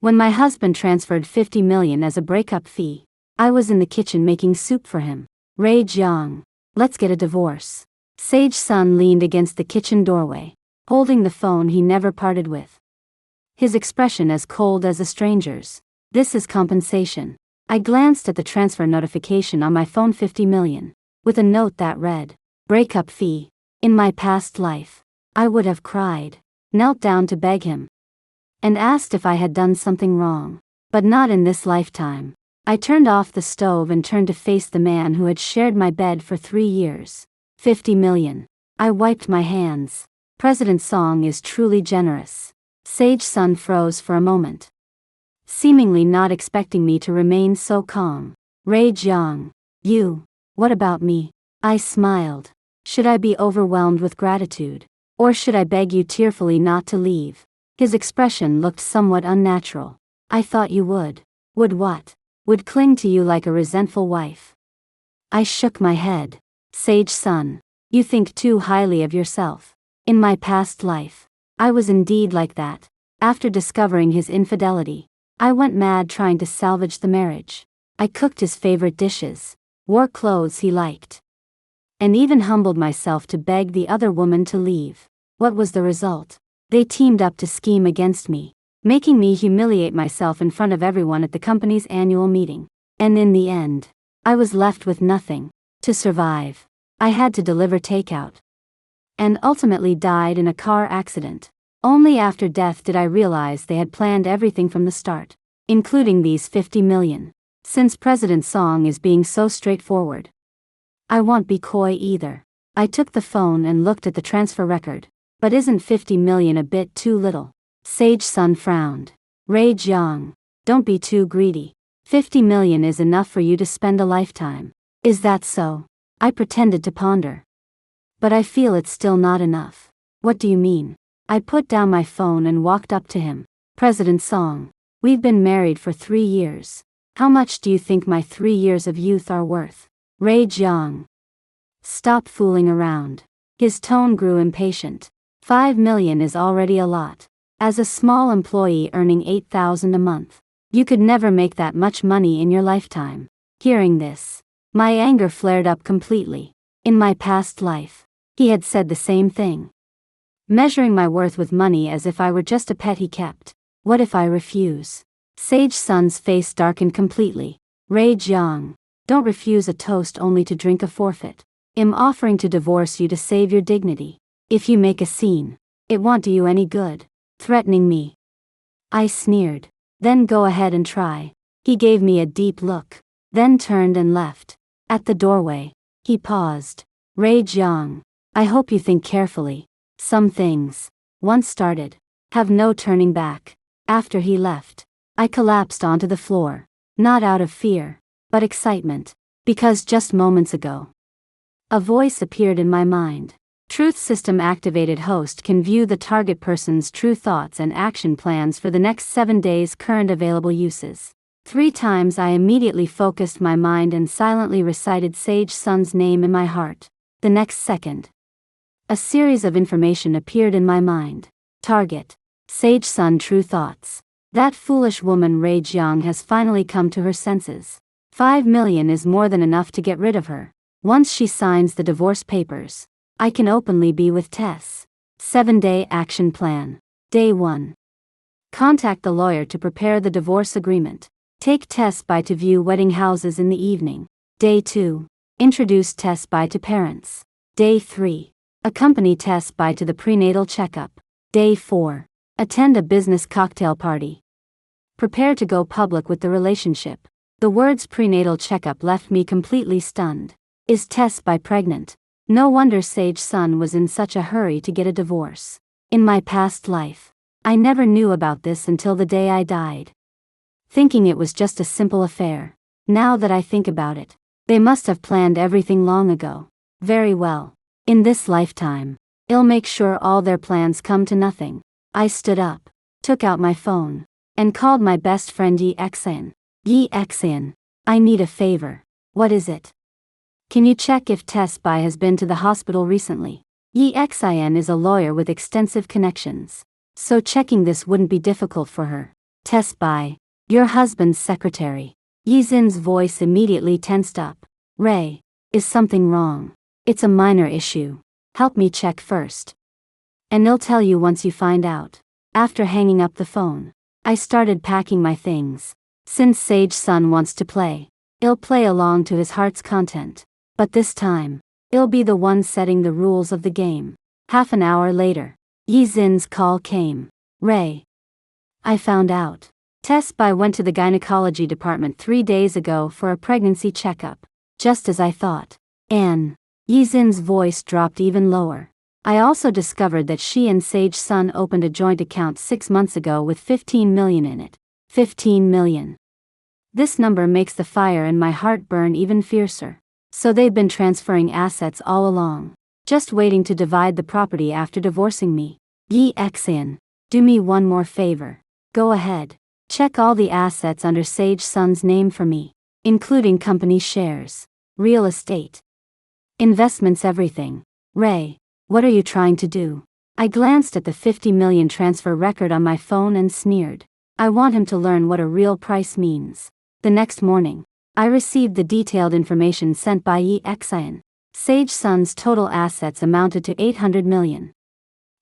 When my husband transferred 50 million as a breakup fee, I was in the kitchen making soup for him. Ray Jiang. Let's get a divorce. Sage Sun leaned against the kitchen doorway, holding the phone he never parted with. His expression as cold as a stranger's. This is compensation. I glanced at the transfer notification on my phone. 50 million. With a note that read, breakup fee. In my past life, I would have cried, knelt down to beg him, and asked if I had done something wrong. But not in this lifetime. I turned off the stove and turned to face the man who had shared my bed for 3 years. 50 million. I wiped my hands. President Song is truly generous. Sage Sun froze for a moment, seemingly not expecting me to remain so calm. Ray Jiang. You. What about me? I smiled. Should I be overwhelmed with gratitude? Or should I beg you tearfully not to leave? His expression looked somewhat unnatural. I thought you would. Would what? Would cling to you like a resentful wife. I shook my head. Sage Sun, you think too highly of yourself. In my past life, I was indeed like that. After discovering his infidelity, I went mad trying to salvage the marriage. I cooked his favorite dishes, wore clothes he liked, and even humbled myself to beg the other woman to leave. What was the result? They teamed up to scheme against me, making me humiliate myself in front of everyone at the company's annual meeting. And in the end, I was left with nothing. To survive, I had to deliver takeout, and ultimately died in a car accident. Only after death did I realize they had planned everything from the start, including these 50 million. Since President Song is being so straightforward, I won't be coy either. I took the phone and looked at the transfer record. But isn't 50 million a bit too little? Sage Sun frowned. Ray Jiang, don't be too greedy. 50 million is enough for you to spend a lifetime. Is that so? I pretended to ponder. But I feel it's still not enough. What do you mean? I put down my phone and walked up to him. President Song, we've been married for 3 years. How much do you think my 3 years of youth are worth? Ray Jiang. Stop fooling around. His tone grew impatient. 5 million is already a lot. As a small employee earning 8,000 a month, you could never make that much money in your lifetime. Hearing this, my anger flared up completely. In my past life, he had said the same thing, measuring my worth with money as if I were just a pet he kept. What if I refuse? Sage Sun's face darkened completely. Ray Jiang, don't refuse a toast only to drink a forfeit. I'm offering to divorce you to save your dignity. If you make a scene, it won't do you any good. Threatening me. I sneered. Then go ahead and try. He gave me a deep look, then turned and left. At the doorway, he paused. Ray Jiang, I hope you think carefully. Some things, once started, have no turning back. After he left, I collapsed onto the floor, not out of fear, but excitement, because just moments ago, a voice appeared in my mind. Truth System activated host can view the target person's true thoughts and action plans for the next 7 days. Current available uses. 3 times I immediately focused my mind and silently recited Sage Sun's name in my heart. The next second, a series of information appeared in my mind. Target. Sage Sun true thoughts. That foolish woman Ray Jiang has finally come to her senses. 5 million is more than enough to get rid of her. Once she signs the divorce papers, I can openly be with Tess. 7-day action plan. Day 1. Contact the lawyer to prepare the divorce agreement. Take Tess by to view wedding houses in the evening. Day 2. Introduce Tess by to parents. Day 3. Accompany Tess by to the prenatal checkup. Day 4. Attend a business cocktail party. Prepare to go public with the relationship. The words prenatal checkup left me completely stunned. Is Tess by pregnant? No wonder Sage Sun was in such a hurry to get a divorce. In my past life, I never knew about this until the day I died, thinking it was just a simple affair. Now that I think about it, they must have planned everything long ago. Very well. In this lifetime, I'll make sure all their plans come to nothing. I stood up, took out my phone, and called my best friend Yi Xan. Yi Xan, I need a favor. What is it? Can you check if Tess Bai has been to the hospital recently? Yi Xian is a lawyer with extensive connections, so checking this wouldn't be difficult for her. Tess Bai, your husband's secretary. Yizin's voice immediately tensed up. Ray, is something wrong? It's a minor issue. Help me check first. And I'll tell you once you find out. After hanging up the phone, I started packing my things. Since Sage Sun wants to play, I'll play along to his heart's content. But this time, I'll be the one setting the rules of the game. Half an hour later, Yizin's call came. Ray, I found out. Tess Bai went to the gynecology department 3 days ago for a pregnancy checkup. Just as I thought. Anne. Yizin's voice dropped even lower. I also discovered that she and Sage Sun opened a joint account 6 months ago with 15 million in it. 15 million. This number makes the fire in my heart burn even fiercer. So they've been transferring assets all along. Just waiting to divide the property after divorcing me. Yi Xian, do me one more favor. Go ahead. Check all the assets under Sage Sun's name for me. Including company shares. Real estate. Investments, everything. Ray, what are you trying to do? I glanced at the 50 million transfer record on my phone and sneered. I want him to learn what a real price means. The next morning, I received the detailed information sent by Yi Xian. Sage Sun's total assets amounted to 800 million.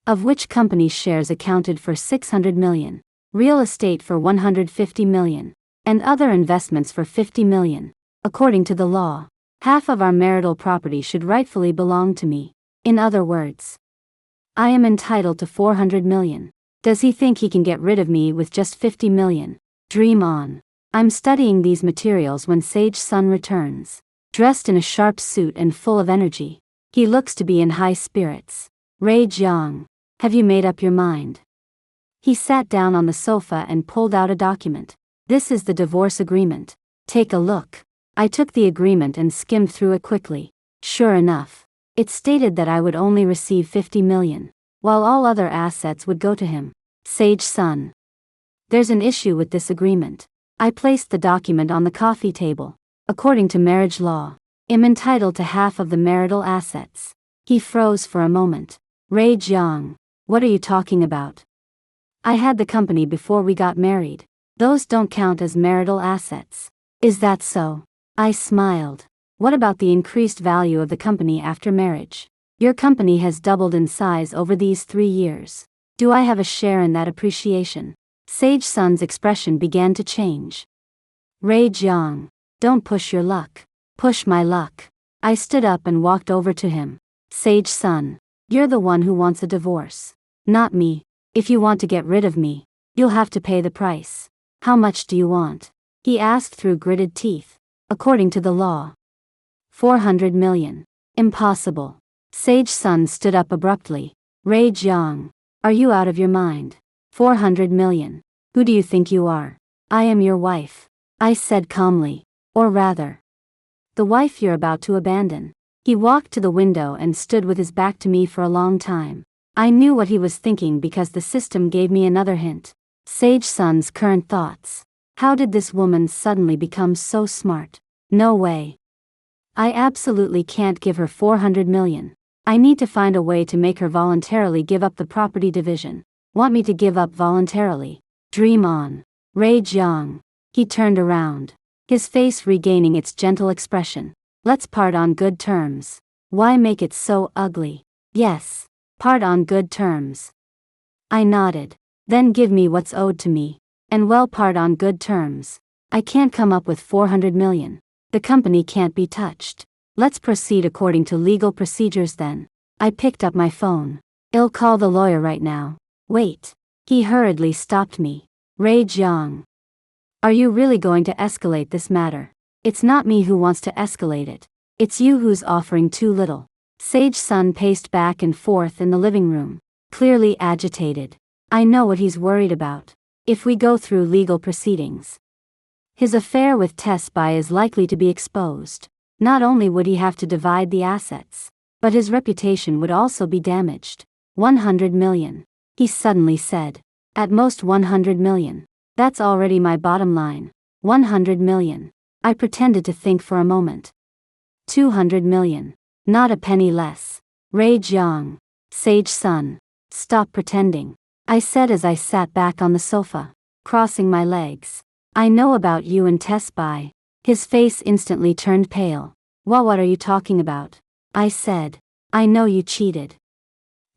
Of which company shares accounted for 600 million. Real estate for 150 million. And other investments for 50 million. According to the law, half of our marital property should rightfully belong to me. In other words, I am entitled to 400 million. Does he think he can get rid of me with just 50 million? Dream on. I'm studying these materials when Sage Sun returns. Dressed in a sharp suit and full of energy. He looks to be in high spirits. Ray Jiang, have you made up your mind? He sat down on the sofa and pulled out a document. This is the divorce agreement. Take a look. I took the agreement and skimmed through it quickly. Sure enough, it stated that I would only receive 50 million, while all other assets would go to him. Sage Sun. There's an issue with this agreement. I placed the document on the coffee table. According to marriage law, I'm entitled to half of the marital assets. He froze for a moment. Ray Jiang, what are you talking about? I had the company before we got married. Those don't count as marital assets. Is that so? I smiled. What about the increased value of the company after marriage? Your company has doubled in size over these 3 years. Do I have a share in that appreciation? Sage Sun's expression began to change. Ray Jiang, don't push your luck. Push my luck. I stood up and walked over to him. Sage Sun, you're the one who wants a divorce. Not me. If you want to get rid of me, you'll have to pay the price. How much do you want? He asked through gritted teeth. According to the law. 400 million. Impossible. Sage Sun stood up abruptly. Ray Jiang, are you out of your mind? 400 million. Who do you think you are? I am your wife. I said calmly. Or rather, the wife you're about to abandon. He walked to the window and stood with his back to me for a long time. I knew what he was thinking because the system gave me another hint. Sage Sun's current thoughts. How did this woman suddenly become so smart? No way. I absolutely can't give her 400 million. I need to find a way to make her voluntarily give up the property division. Want me to give up voluntarily? Dream on. Ray Jiang. He turned around. His face regaining its gentle expression. Let's part on good terms. Why make it so ugly? Yes. Part on good terms. I nodded. Then give me what's owed to me. And well, part on good terms. I can't come up with 400 million. The company can't be touched. Let's proceed according to legal procedures then. I picked up my phone. I'll call the lawyer right now. Wait. He hurriedly stopped me. Ray Jiang. Are you really going to escalate this matter? It's not me who wants to escalate it. It's you who's offering too little. Sage Sun paced back and forth in the living room, clearly agitated. I know what he's worried about. If we go through legal proceedings, his affair with Tess Bai is likely to be exposed. Not only would he have to divide the assets, but his reputation would also be damaged. 100 million. He suddenly said. At most 100 million. That's already my bottom line. 100 million. I pretended to think for a moment. 200 million. Not a penny less. Ray Jiang. Sage Sun. Stop pretending. I said as I sat back on the sofa. crossing my legs. I know about you and Tess Bai. His face instantly turned pale. What are you talking about? I said. I know you cheated.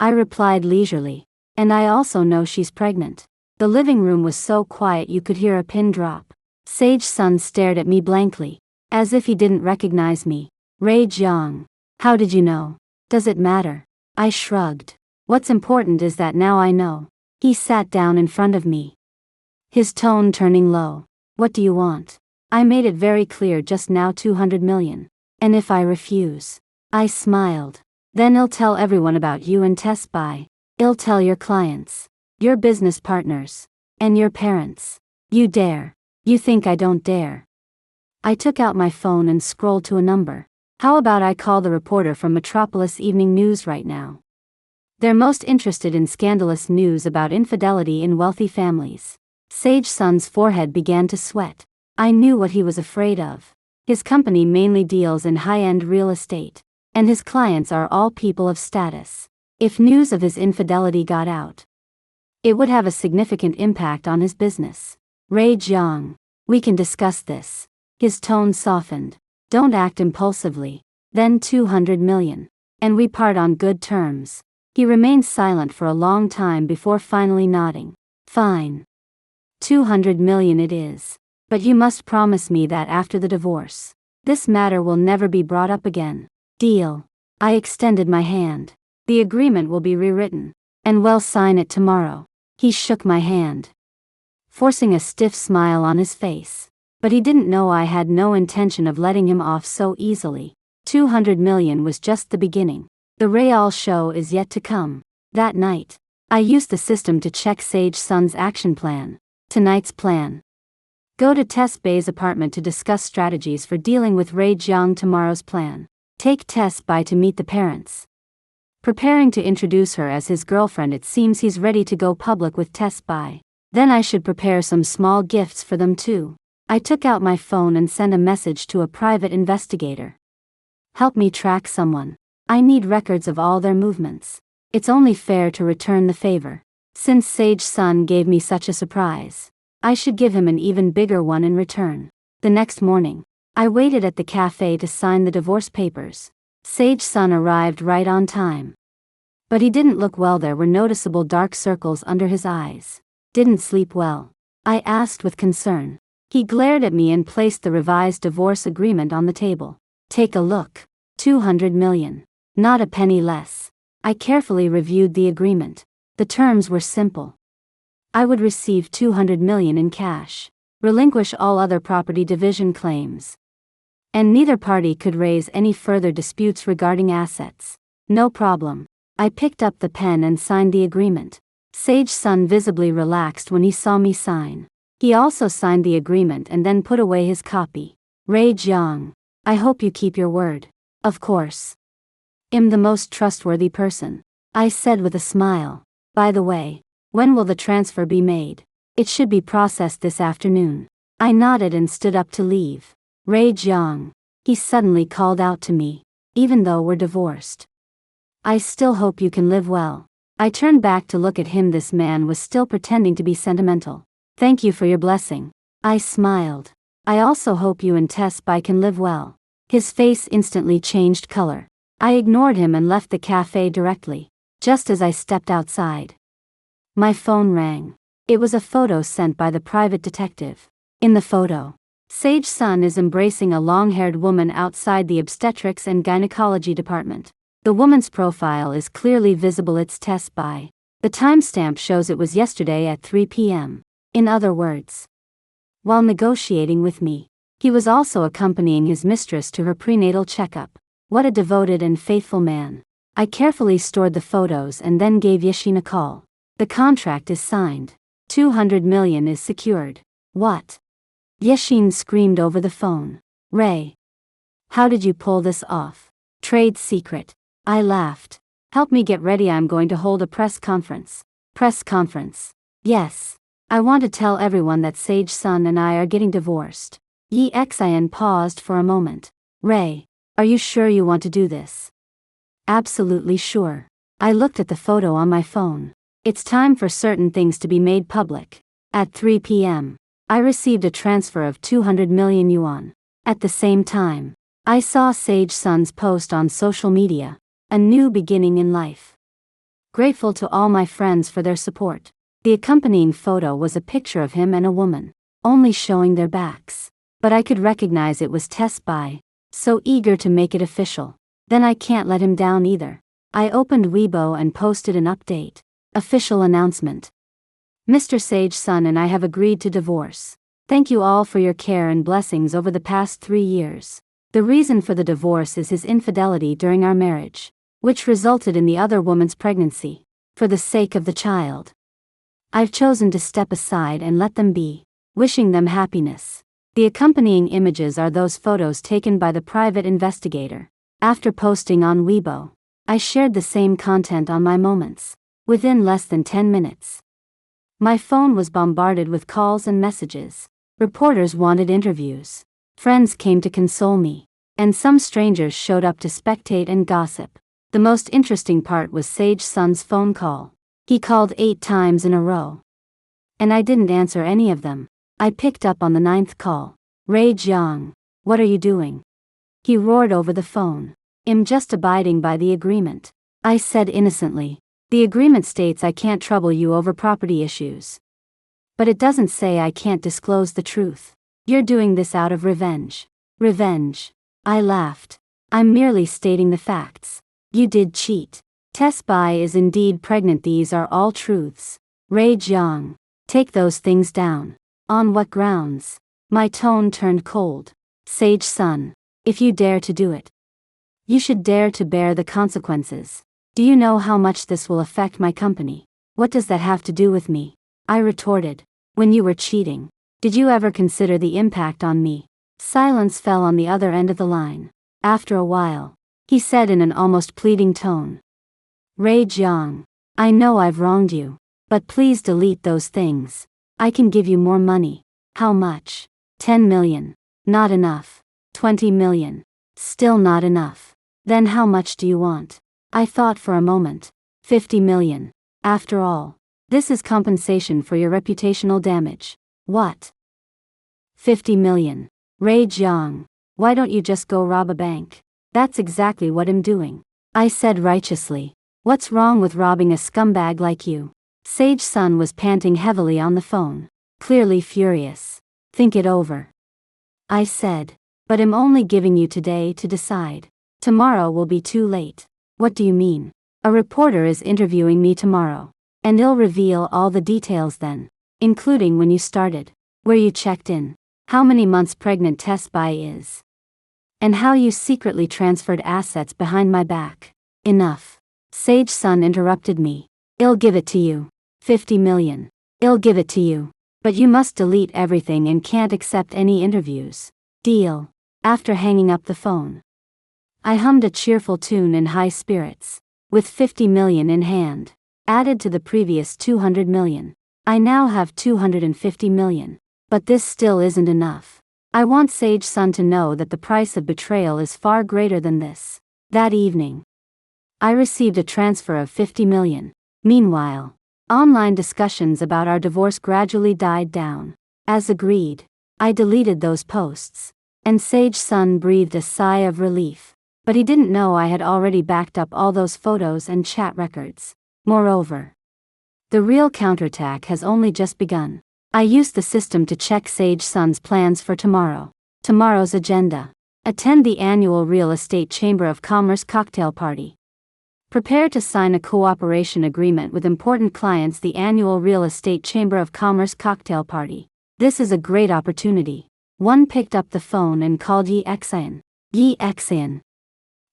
I replied leisurely. And I also know she's pregnant. The living room was so quiet you could hear a pin drop. Sage Sun stared at me blankly, as if he didn't recognize me. Ray Jiang. How did you know? Does it matter? I shrugged. What's important is that now I know. He sat down in front of me, his tone turning low. What do you want? I made it very clear just now, 200 million. And if I refuse? I smiled. Then I'll tell everyone about you and Tess Bai. I'll tell your clients, your business partners, and your parents. You dare? You think I don't dare? I took out my phone and scrolled to a number. How about I call the reporter from Metropolis Evening News right now? They're most interested in scandalous news about infidelity in wealthy families. Sage Sun's forehead began to sweat. I knew what he was afraid of. His company mainly deals in high-end real estate, and his clients are all people of status. If news of his infidelity got out, it would have a significant impact on his business. Ray Jiang, we can discuss this. His tone softened. Don't act impulsively. Then 200 million. And we part on good terms. He remained silent for a long time before finally nodding. Fine. 200 million it is. But you must promise me that after the divorce, this matter will never be brought up again. Deal. I extended my hand. The agreement will be rewritten, and we'll sign it tomorrow. He shook my hand, forcing a stiff smile on his face. But he didn't know I had no intention of letting him off so easily. 200 million was just the beginning. The Real show is yet to come. That night, I used the system to check Sage Sun's action plan. Tonight's plan. Go to Tess Bai's apartment to discuss strategies for dealing with Ray Jiang. Tomorrow's plan. Take Tess Bai to meet the parents. Preparing to introduce her as his girlfriend. It seems he's ready to go public with Tess Bai. Then I should prepare some small gifts for them too. I took out my phone and sent a message to a private investigator. Help me track someone. I need records of all their movements. It's only fair to return the favor. Since Sage Sun gave me such a surprise, I should give him an even bigger one in return. The next morning, I waited at the cafe to sign the divorce papers. Sage Sun arrived right on time. But he didn't look well. There were noticeable dark circles under his eyes. Didn't sleep well? I asked with concern. He glared at me and placed the revised divorce agreement on the table. Take a look. 200 million. Not a penny less. I carefully reviewed the agreement. The terms were simple. I would receive 200 million in cash, relinquish all other property division claims, and neither party could raise any further disputes regarding assets. No problem. I picked up the pen and signed the agreement. Sage Sun visibly relaxed when he saw me sign. He also signed the agreement and then put away his copy. Ray Jiang, I hope you keep your word. Of course. I'm the most trustworthy person, I said with a smile. By the way, when will the transfer be made? It should be processed this afternoon. I nodded and stood up to leave. Ray Jiang, he suddenly called out to me. Even though we're divorced, I still hope you can live well. I turned back to look at him. This man was still pretending to be sentimental. Thank you for your blessing. I smiled. I also hope you and Tess Bai can live well. His face instantly changed color. I ignored him and left the cafe directly. Just as I stepped outside, my phone rang. It was a photo sent by the private detective. In the photo, Sage Sun is embracing a long-haired woman outside the obstetrics and gynecology department. The woman's profile is clearly visible. It's Tess Bai. The timestamp shows it was yesterday at 3 p.m. In other words, while negotiating with me, he was also accompanying his mistress to her prenatal checkup. What a devoted and faithful man. I carefully stored the photos and then gave Yashin a call. The contract is signed. 200 million is secured. What? Yashin screamed over the phone. Ray, how did you pull this off? Trade secret. I laughed. Help me get ready. I'm going to hold a press conference. Press conference? Yes. I want to tell everyone that Sage Sun and I are getting divorced. Xin paused for a moment. Ray, are you sure you want to do this? Absolutely sure. I looked at the photo on my phone. It's time for certain things to be made public. At 3 p.m., I received a transfer of 200 million yuan. At the same time, I saw Sage Sun's post on social media, a new beginning in life. Grateful to all my friends for their support. The accompanying photo was a picture of him and a woman, only showing their backs. But I could recognize it was Test Bai, so eager to make it official. Then I can't let him down either. I opened Weibo and posted an update. Official announcement. Mr. Sage Sun and I have agreed to divorce. Thank you all for your care and blessings over the past 3 years. The reason for the divorce is his infidelity during our marriage, which resulted in the other woman's pregnancy. For the sake of the child, I've chosen to step aside and let them be, wishing them happiness. The accompanying images are those photos taken by the private investigator. After posting on Weibo, I shared the same content on my Moments. Within less than 10 minutes, my phone was bombarded with calls and messages. Reporters wanted interviews. Friends came to console me, and some strangers showed up to spectate and gossip. The most interesting part was Sage Sun's phone call. He called 8 times in a row, and I didn't answer any of them. I picked up on the 9th call. Ray Jiang, what are you doing? He roared over the phone. I'm just abiding by the agreement. I said innocently. The agreement states I can't trouble you over property issues. But it doesn't say I can't disclose the truth. You're doing this out of revenge. Revenge. I laughed. I'm merely stating the facts. You did cheat. Tess Bai is indeed pregnant. These are all truths. Ray Jiang, take those things down. On what grounds? My tone turned cold. Sage Sun, if you dare to do it, you should dare to bear the consequences. Do you know how much this will affect my company? What does that have to do with me? I retorted. When you were cheating, did you ever consider the impact on me? Silence fell on the other end of the line. After a while, he said in an almost pleading tone. Ray Jiang, I know I've wronged you, but please delete those things. I can give you more money. How much? 10 million. Not enough. 20 million. Still not enough. Then how much do you want? I thought for a moment. 50 million. After all, this is compensation for your reputational damage. What? 50 million. Ray Jiang, why don't you just go rob a bank? That's exactly what I'm doing. I said righteously. What's wrong with robbing a scumbag like you? Sage Sun was panting heavily on the phone, clearly furious. Think it over. I said. But I'm only giving you today to decide. Tomorrow will be too late. What do you mean? A reporter is interviewing me tomorrow, and he'll reveal all the details then, including when you started, where you checked in, how many months pregnant Tess Bai is, and how you secretly transferred assets behind my back. Enough. Sage Sun interrupted me. I'll give it to you. 50 million. I'll give it to you. But you must delete everything and can't accept any interviews. Deal. After hanging up the phone, I hummed a cheerful tune in high spirits. With 50 million in hand, added to the previous 200 million, I now have 250 million. But this still isn't enough. I want Sage Sun to know that the price of betrayal is far greater than this. That evening, I received a transfer of 50 million. Meanwhile, online discussions about our divorce gradually died down. As agreed, I deleted those posts, and Sage Sun breathed a sigh of relief. But he didn't know I had already backed up all those photos and chat records. Moreover, the real counterattack has only just begun. I used the system to check Sage Sun's plans for tomorrow. Tomorrow's agenda. Attend the annual Real Estate Chamber of Commerce cocktail party. Prepare to sign a cooperation agreement with important clients. The annual Real Estate Chamber of Commerce cocktail party. This is a great opportunity. One picked up the phone and called Yi Xian. Yi Xian.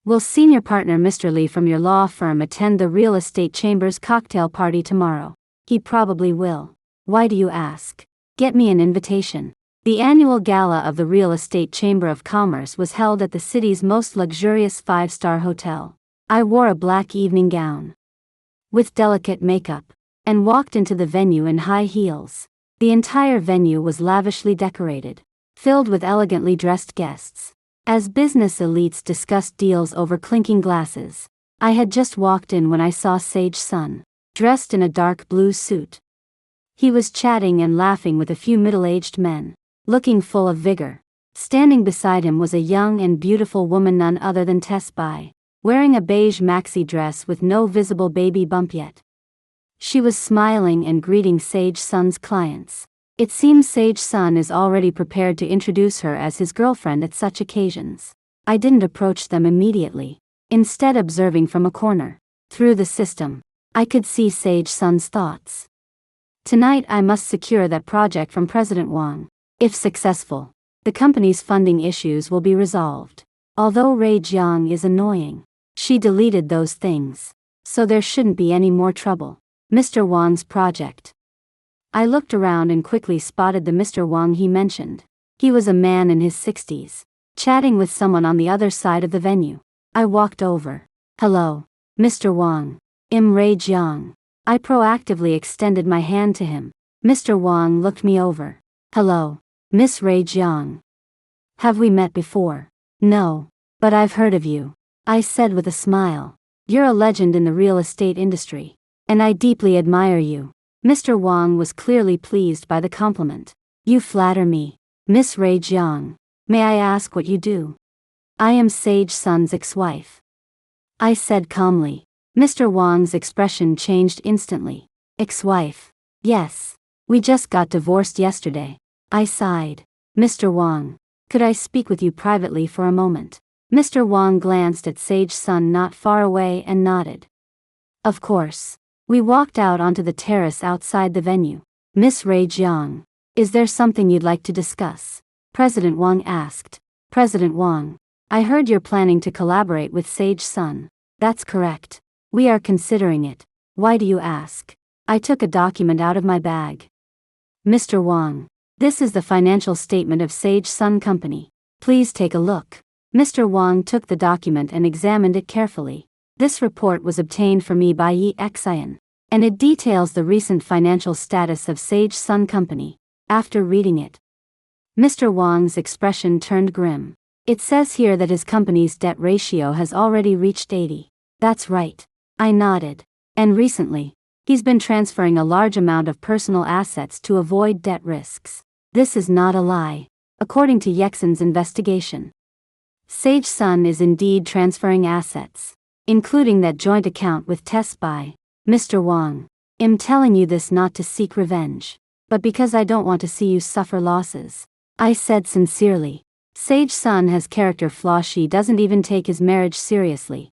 Will senior partner Mr. Lee from your law firm attend the Real Estate Chamber's cocktail party tomorrow? He probably will. Why do you ask? Get me an invitation. The annual gala of the Real Estate Chamber of Commerce was held at the city's most luxurious 5-star hotel. I wore a black evening gown with delicate makeup and walked into the venue in high heels. The entire venue was lavishly decorated, filled with elegantly dressed guests. As business elites discussed deals over clinking glasses, I had just walked in when I saw Sage Sun, dressed in a dark blue suit. He was chatting and laughing with a few middle-aged men, looking full of vigor. Standing beside him was a young and beautiful woman, none other than Tess Bai, wearing a beige maxi dress with no visible baby bump yet. She was smiling and greeting Sage Sun's clients. It seems Sage Sun is already prepared to introduce her as his girlfriend at such occasions. I didn't approach them immediately, instead observing from a corner. Through the system, I could see Sage Sun's thoughts. Tonight I must secure that project from President Wang. If successful, the company's funding issues will be resolved. Although Ray Jiang is annoying, she deleted those things, so there shouldn't be any more trouble. Mr. Wang's project. I looked around and quickly spotted the Mr. Wang he mentioned. He was a man in his 60s, chatting with someone on the other side of the venue. I walked over. Hello, Mr. Wang. I'm Ray Jiang. I proactively extended my hand to him. Mr. Wang looked me over. Hello, Miss Ray Jiang. Have we met before? No, but I've heard of you, I said with a smile. You're a legend in the real estate industry, and I deeply admire you. Mr. Wang was clearly pleased by the compliment. You flatter me, Miss Ray Jiang. May I ask what you do? I am Sage Sun's ex-wife, I said calmly. Mr. Wang's expression changed instantly. Ex-wife? Yes. We just got divorced yesterday. I sighed. Mr. Wang, could I speak with you privately for a moment? Mr. Wang glanced at Sage Sun not far away and nodded. Of course. We walked out onto the terrace outside the venue. Miss Ray Jiang, is there something you'd like to discuss? President Wang asked. President Wang, I heard you're planning to collaborate with Sage Sun. That's correct. We are considering it. Why do you ask? I took a document out of my bag. Mr. Wang, this is the financial statement of Sage Sun Company. Please take a look. Mr. Wang took the document and examined it carefully. This report was obtained for me by Yi Xian, and it details the recent financial status of Sage Sun Company. After reading it, Mr. Wang's expression turned grim. It says here that his company's debt ratio has already reached 80. That's right. I nodded. And recently, he's been transferring a large amount of personal assets to avoid debt risks. This is not a lie, according to Yexin's investigation. Sage Sun is indeed transferring assets, including that joint account with Tess Bai. Mr. Wang, I'm telling you this not to seek revenge, but because I don't want to see you suffer losses. I said sincerely. Sage Sun has character flaws. She doesn't even take his marriage seriously.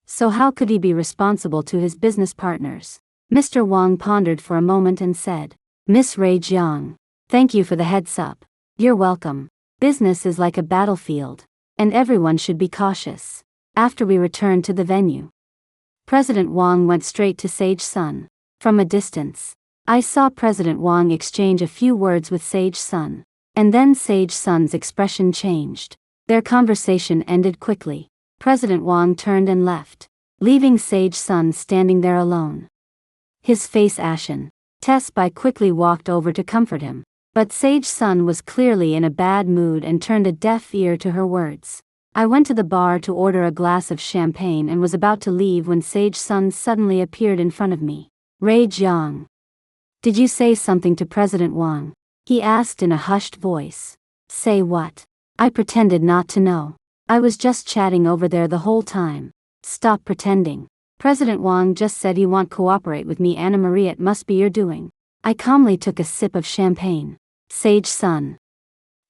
So how could he be responsible to his business partners? Mr. Wang pondered for a moment and said, Miss Ray Jiang, thank you for the heads up. You're welcome. Business is like a battlefield, and everyone should be cautious. After we returned to the venue, President Wang went straight to Sage Sun. From a distance, I saw President Wang exchange a few words with Sage Sun, and then Sage Sun's expression changed. Their conversation ended quickly. President Wang turned and left, leaving Sage Sun standing there alone, his face ashen. Tess Bai quickly walked over to comfort him, but Sage Sun was clearly in a bad mood and turned a deaf ear to her words. I went to the bar to order a glass of champagne and was about to leave when Sage Sun suddenly appeared in front of me. Ray Jiang. Did you say something to President Wang? He asked in a hushed voice. Say what? I pretended not to know. I was just chatting over there the whole time. Stop pretending. President Wang just said he won't cooperate with me. Anna Maria, it must be your doing. I calmly took a sip of champagne. Sage Sun.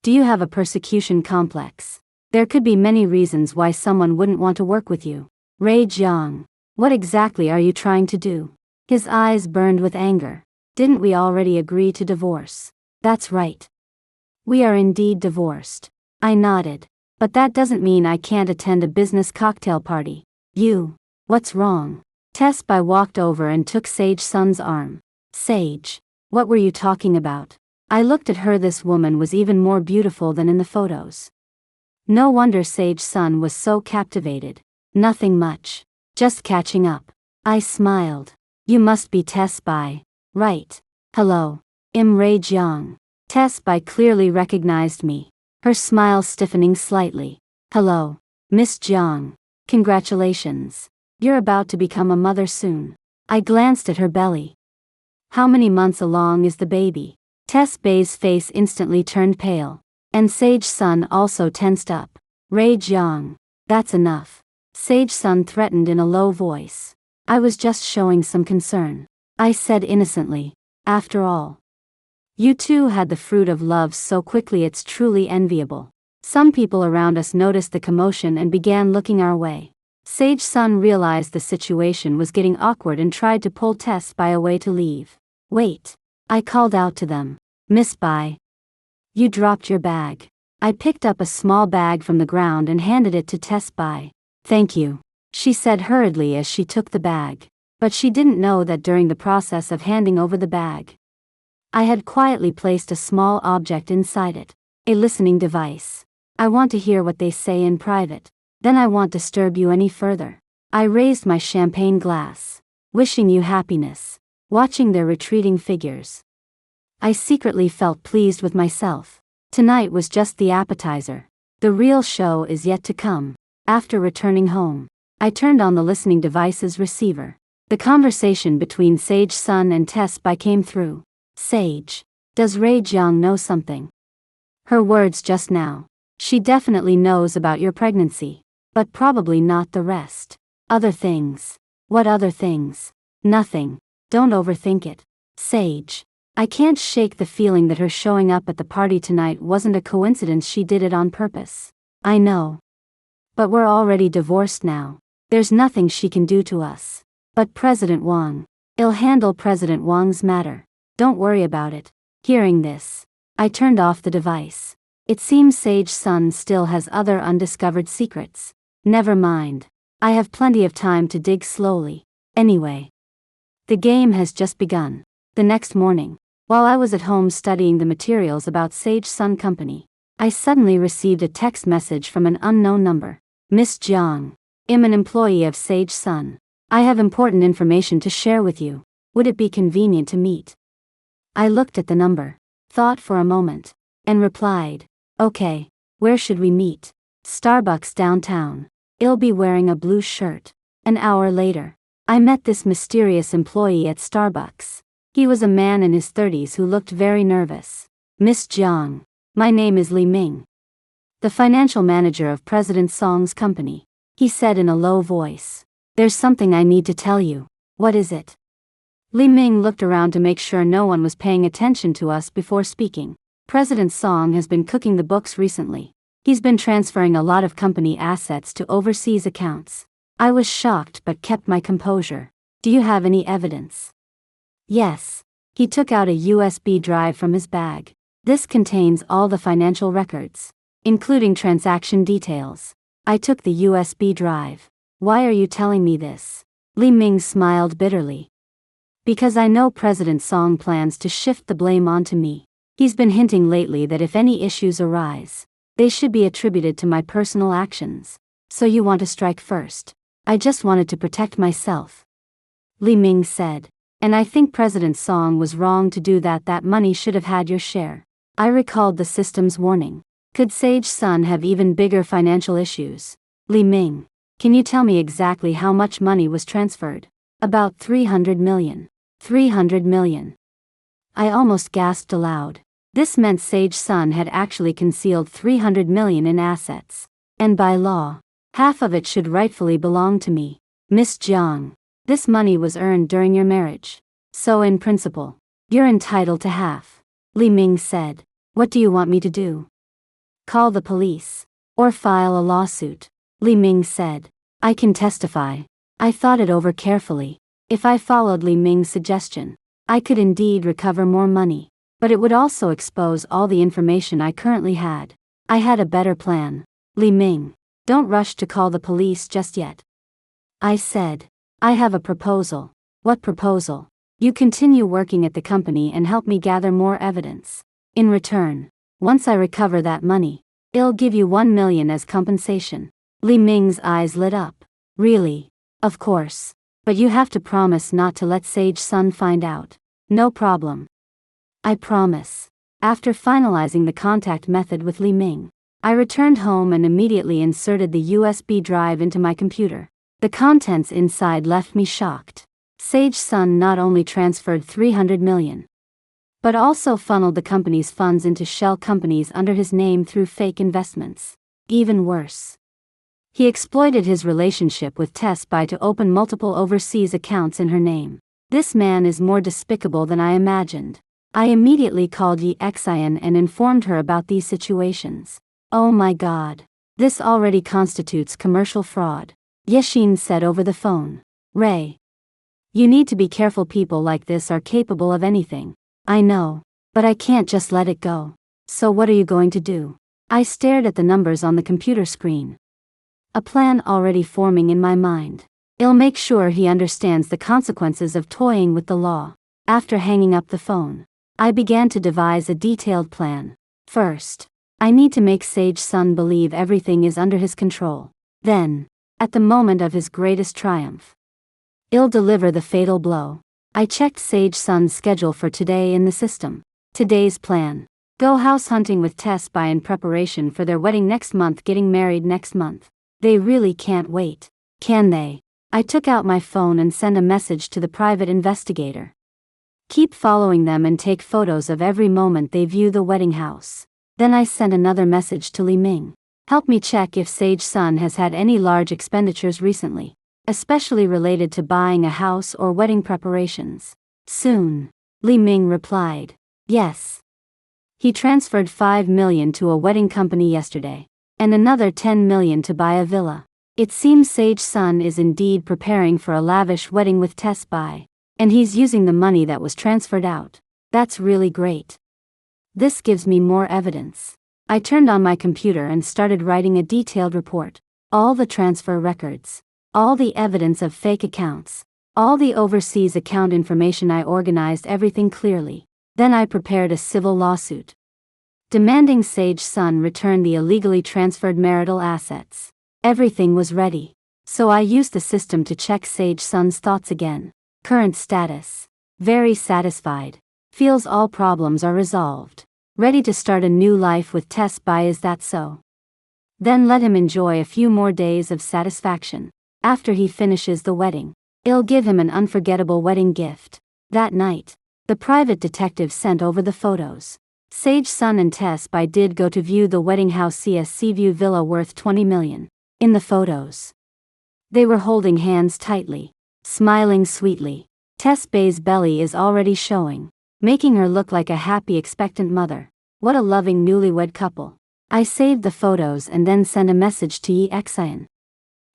Do you have a persecution complex? There could be many reasons why someone wouldn't want to work with you. Ray Jiang. What exactly are you trying to do? His eyes burned with anger. Didn't we already agree to divorce? That's right. We are indeed divorced. I nodded. But that doesn't mean I can't attend a business cocktail party. What's wrong? Tess Bai walked over and took Sage Sun's arm. Sage, what were you talking about? I looked at her. This woman was even more beautiful than in the photos. No wonder Sage Sun was so captivated. Nothing much. Just catching up. I smiled. You must be Tess Bai, right? Hello. I'm Ray Jiang. Tess Bai clearly recognized me, her smile stiffening slightly. Hello, Miss Jiang. Congratulations. You're about to become a mother soon. I glanced at her belly. How many months along is the baby? Tess Bay's face instantly turned pale. And Sage Sun also tensed up. Ray Jiang. That's enough. Sage Sun threatened in a low voice. I was just showing some concern, I said innocently. After all, you two had the fruit of love so quickly, it's truly enviable. Some people around us noticed the commotion and began looking our way. Sage Sun realized the situation was getting awkward and tried to pull Tess Bai away to leave. Wait. I called out to them. Miss Bai. You dropped your bag. I picked up a small bag from the ground and handed it to Tess Bai. Thank you, she said hurriedly as she took the bag. But she didn't know that during the process of handing over the bag, I had quietly placed a small object inside it. A listening device. I want to hear what they say in private. Then I won't disturb you any further. I raised my champagne glass, wishing you happiness. Watching their retreating figures, I secretly felt pleased with myself. Tonight was just the appetizer. The real show is yet to come. After returning home, I turned on the listening device's receiver. The conversation between Sage Sun and Tess Bai came through. Sage, does Ray Jiang know something? Her words just now. She definitely knows about your pregnancy, but probably not the rest. Other things. What other things? Nothing. Don't overthink it. Sage. I can't shake the feeling that her showing up at the party tonight wasn't a coincidence. She did it on purpose. I know. But we're already divorced now. There's nothing she can do to us. But President Wang. I'll handle President Wang's matter. Don't worry about it. Hearing this, I turned off the device. It seems Sage Sun still has other undiscovered secrets. Never mind. I have plenty of time to dig slowly. Anyway, the game has just begun. The next morning, while I was at home studying the materials about Sage Sun Company, I suddenly received a text message from an unknown number. Miss Jiang. I'm an employee of Sage Sun. I have important information to share with you. Would it be convenient to meet? I looked at the number, thought for a moment, and replied, okay, where should we meet? Starbucks downtown. I'll be wearing a blue shirt. An hour later, I met this mysterious employee at Starbucks. He was a man in his 30s who looked very nervous. Miss Jiang. My name is Li Ming, the financial manager of President Song's company, he said in a low voice. There's something I need to tell you. What is it? Li Ming looked around to make sure no one was paying attention to us before speaking. President Song has been cooking the books recently. He's been transferring a lot of company assets to overseas accounts. I was shocked but kept my composure. Do you have any evidence? Yes. He took out a USB drive from his bag. This contains all the financial records, including transaction details. I took the USB drive. Why are you telling me this? Li Ming smiled bitterly. Because I know President Song plans to shift the blame onto me. He's been hinting lately that if any issues arise, they should be attributed to my personal actions. So you want to strike first? I just wanted to protect myself, Li Ming said. And I think President Song was wrong to do that. That money should have had your share. I recalled the system's warning. Could Sage Sun have even bigger financial issues? Li Ming, can you tell me exactly how much money was transferred? About 300 million. 300 million. I almost gasped aloud. This meant Sage Sun had actually concealed 300 million in assets. And by law, half of it should rightfully belong to me. Miss Jiang, this money was earned during your marriage. So in principle, you're entitled to half. Li Ming said. What do you want me to do? Call the police. Or file a lawsuit. Li Ming said. I can testify. I thought it over carefully. If I followed Li Ming's suggestion, I could indeed recover more money. But it would also expose all the information I currently had. I had a better plan. Li Ming, don't rush to call the police just yet. I said. I have a proposal. What proposal? You continue working at the company and help me gather more evidence. In return, once I recover that money, I'll give you 1 million as compensation. Li Ming's eyes lit up. Really? Of course. But you have to promise not to let Sage Sun find out. No problem. I promise. After finalizing the contact method with Li Ming, I returned home and immediately inserted the USB drive into my computer. The contents inside left me shocked. Sage Sun not only transferred 300 million, but also funneled the company's funds into shell companies under his name through fake investments. Even worse, he exploited his relationship with Tess by to open multiple overseas accounts in her name. This man is more despicable than I imagined. I immediately called Yi Xian and informed her about these situations. Oh my god. This already constitutes commercial fraud, Yexin said over the phone. Ray, you need to be careful, people like this are capable of anything. I know, but I can't just let it go. So what are you going to do? I stared at the numbers on the computer screen. A plan already forming in my mind. I'll make sure he understands the consequences of toying with the law. After hanging up the phone, I began to devise a detailed plan. First, I need to make Sage Sun believe everything is under his control. Then, at the moment of his greatest triumph, I'll deliver the fatal blow. I checked Sage Sun's schedule for today in the system. Today's plan: go house hunting with Tess Bai in preparation for their wedding next month, getting married next month. They really can't wait, can they? I took out my phone and sent a message to the private investigator. Keep following them and take photos of every moment they view the wedding house. Then I sent another message to Li Ming. Help me check if Sage Sun has had any large expenditures recently, especially related to buying a house or wedding preparations. Soon, Li Ming replied. Yes. He transferred 5 million to a wedding company yesterday, and another 10 million to buy a villa. It seems Sage Sun is indeed preparing for a lavish wedding with Tess Bai, and he's using the money that was transferred out. That's really great. This gives me more evidence. I turned on my computer and started writing a detailed report. All the transfer records, all the evidence of fake accounts, all the overseas account information. I organized everything clearly. Then I prepared a civil lawsuit, demanding Sage Sun return the illegally transferred marital assets. Everything was ready, so I used the system to check Sage Sun's thoughts again. Current status: very satisfied. Feels all problems are resolved. Ready to start a new life with Tess Bai, is that so? Then let him enjoy a few more days of satisfaction. After he finishes the wedding, I'll give him an unforgettable wedding gift. That night, the private detective sent over the photos. Sage Sun and Tess Bai did go to view the wedding house CSC View Villa worth 20 million. In the photos, they were holding hands tightly, smiling sweetly. Tess Bai's belly is already showing, making her look like a happy expectant mother. What a loving newlywed couple. I saved the photos and then sent a message to Yi Xian.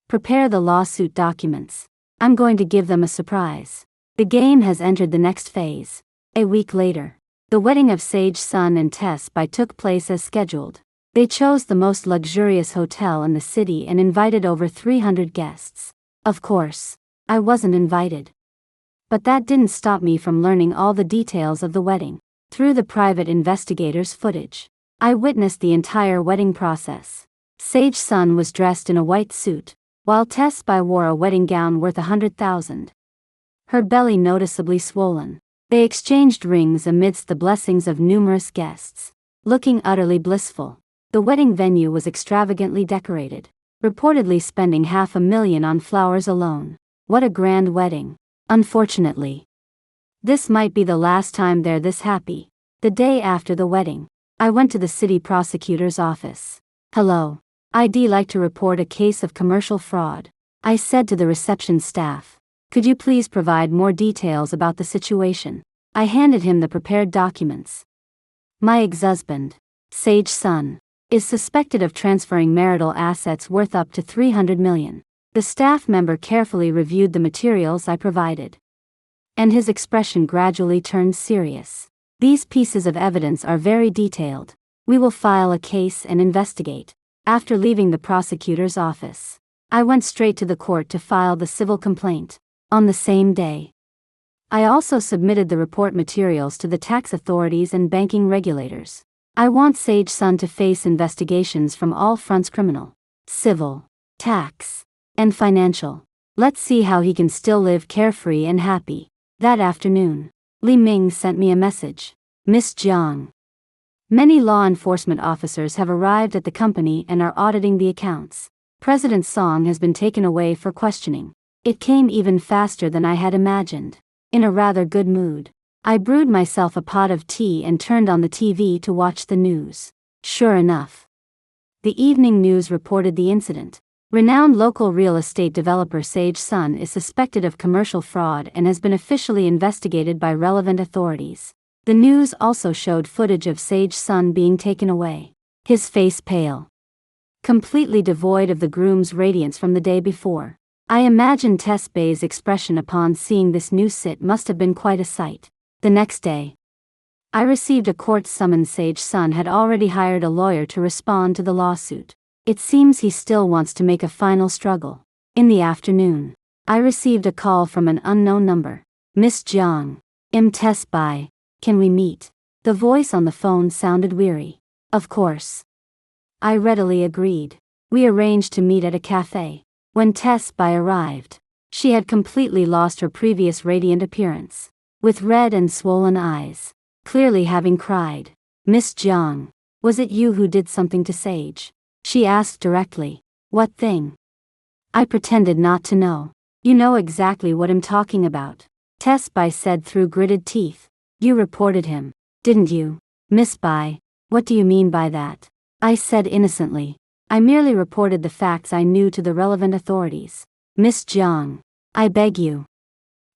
Prepare the lawsuit documents. I'm going to give them a surprise. The game has entered the next phase. A week later, the wedding of Sage Sun and Tess Bai took place as scheduled. They chose the most luxurious hotel in the city and invited over 300 guests. Of course, I wasn't invited. But that didn't stop me from learning all the details of the wedding. Through the private investigator's footage, I witnessed the entire wedding process. Sage Sun was dressed in a white suit, while Tess Bai wore a wedding gown worth 100,000. Her belly noticeably swollen. They exchanged rings amidst the blessings of numerous guests, looking utterly blissful. The wedding venue was extravagantly decorated, reportedly spending 500,000 on flowers alone. What a grand wedding. Unfortunately, this might be the last time they're this happy. The day after the wedding, I went to the city prosecutor's office. Hello, I'd like to report a case of commercial fraud, I said to the reception staff. Could you please provide more details about the situation? I handed him the prepared documents. My ex-husband, Sage Sun, is suspected of transferring marital assets worth up to 300 million. The staff member carefully reviewed the materials I provided, and his expression gradually turned serious. These pieces of evidence are very detailed. We will file a case and investigate. After leaving the prosecutor's office, I went straight to the court to file the civil complaint. On the same day, I also submitted the report materials to the tax authorities and banking regulators. I want Sage Sun to face investigations from all fronts: criminal, civil, tax, and financial. Let's see how he can still live carefree and happy. That afternoon, Li Ming sent me a message. Miss Jiang, many law enforcement officers have arrived at the company and are auditing the accounts. President Song has been taken away for questioning. It came even faster than I had imagined. In a rather good mood, I brewed myself a pot of tea and turned on the TV to watch the news. Sure enough, the evening news reported the incident. Renowned local real estate developer Sage Sun is suspected of commercial fraud and has been officially investigated by relevant authorities. The news also showed footage of Sage Sun being taken away, his face pale, completely devoid of the groom's radiance from the day before. I imagine Tess Bay's expression upon seeing this new sit must have been quite a sight. The next day, I received a court summons. Sage Sun had already hired a lawyer to respond to the lawsuit. It seems he still wants to make a final struggle. In the afternoon, I received a call from an unknown number. Miss Jiang, Tess Bay, can we meet? The voice on the phone sounded weary. Of course. I readily agreed. We arranged to meet at a cafe. When Tess Bay arrived, she had completely lost her previous radiant appearance. With red and swollen eyes, clearly having cried. Miss Jiang, was it you who did something to Sage? She asked directly. What thing? I pretended not to know. You know exactly what I'm talking about, Tess Bay said through gritted teeth. You reported him, didn't you? Miss Bay, what do you mean by that? I said innocently. I merely reported the facts I knew to the relevant authorities. Miss Jiang, I beg you.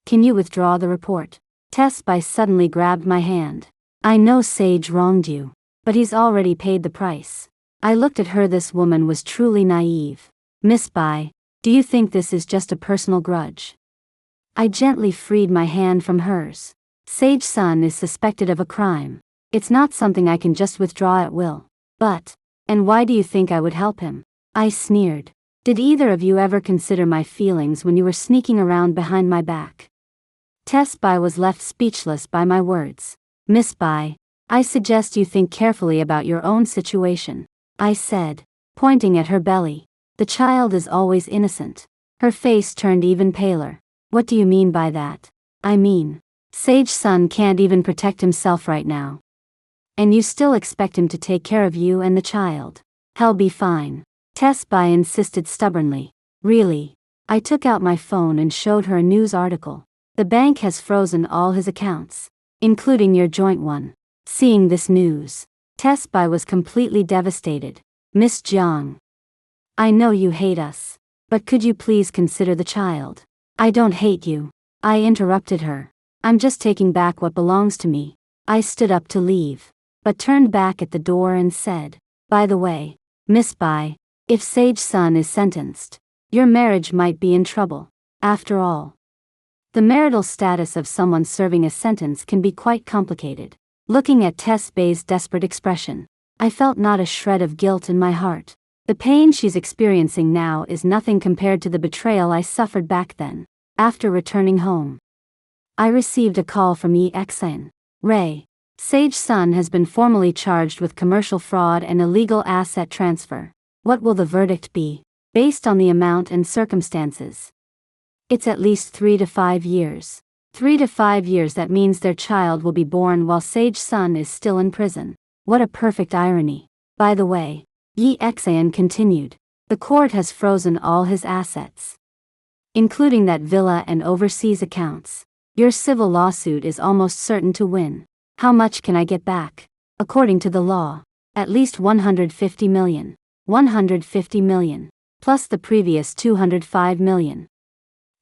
Can you withdraw the report? Tess Bay suddenly grabbed my hand. I know Sage wronged you, but he's already paid the price. I looked at her. This woman was truly naive. Miss Bay, do you think this is just a personal grudge? I gently freed my hand from hers. Sage Sun is suspected of a crime. It's not something I can just withdraw at will. But, and why do you think I would help him? I sneered. Did either of you ever consider my feelings when you were sneaking around behind my back? Tess Bay was left speechless by my words. Miss Bay, I suggest you think carefully about your own situation, I said, pointing at her belly. The child is always innocent. Her face turned even paler. What do you mean by that? I mean, Sage Sun can't even protect himself right now. And you still expect him to take care of you and the child. He'll be fine. Tess Bay insisted stubbornly. Really? I took out my phone and showed her a news article. The bank has frozen all his accounts, including your joint one. Seeing this news, Tess Bay was completely devastated. Miss Jiang, I know you hate us, but could you please consider the child? I don't hate you, I interrupted her. I'm just taking back what belongs to me. I stood up to leave, but turned back at the door and said, by the way, Miss Bay, if Sage Sun is sentenced, your marriage might be in trouble. After all, the marital status of someone serving a sentence can be quite complicated. Looking at Tess Bay's desperate expression, I felt not a shred of guilt in my heart. The pain she's experiencing now is nothing compared to the betrayal I suffered back then. After returning home, I received a call from EXN. Ray, Sage Sun has been formally charged with commercial fraud and illegal asset transfer. What will the verdict be, based on the amount and circumstances? It's at least 3 to 5 years. 3 to 5 years, that means their child will be born while Sage Sun is still in prison. What a perfect irony. By the way, Yi Xan continued, the court has frozen all his assets, including that villa and overseas accounts. Your civil lawsuit is almost certain to win. How much can I get back? According to the law, at least 150 million. 150 million, plus the previous 205 million.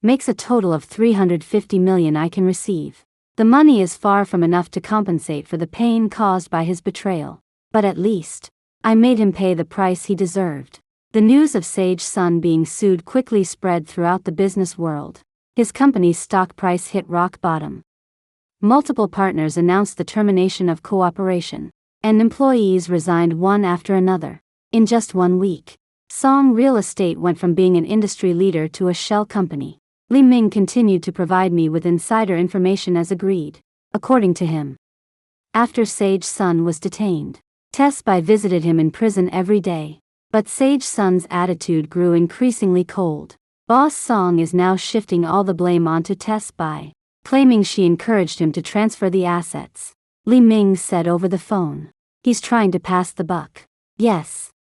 Makes a total of 350 million I can receive. The money is far from enough to compensate for the pain caused by his betrayal, but at least, I made him pay the price he deserved. The news of Sage Sun being sued quickly spread throughout the business world. His company's stock price hit rock bottom. Multiple partners announced the termination of cooperation, and employees resigned one after another. In just 1 week, Song Real Estate went from being an industry leader to a shell company. Li Ming continued to provide me with insider information as agreed. According to him, after Sage Sun was detained, Tess Bay visited him in prison every day. But Sage Sun's attitude grew increasingly cold. Boss Song is now shifting all the blame onto Tess Bay, claiming she encouraged him to transfer the assets. Li Ming said over the phone. He's trying to pass the buck. Yes.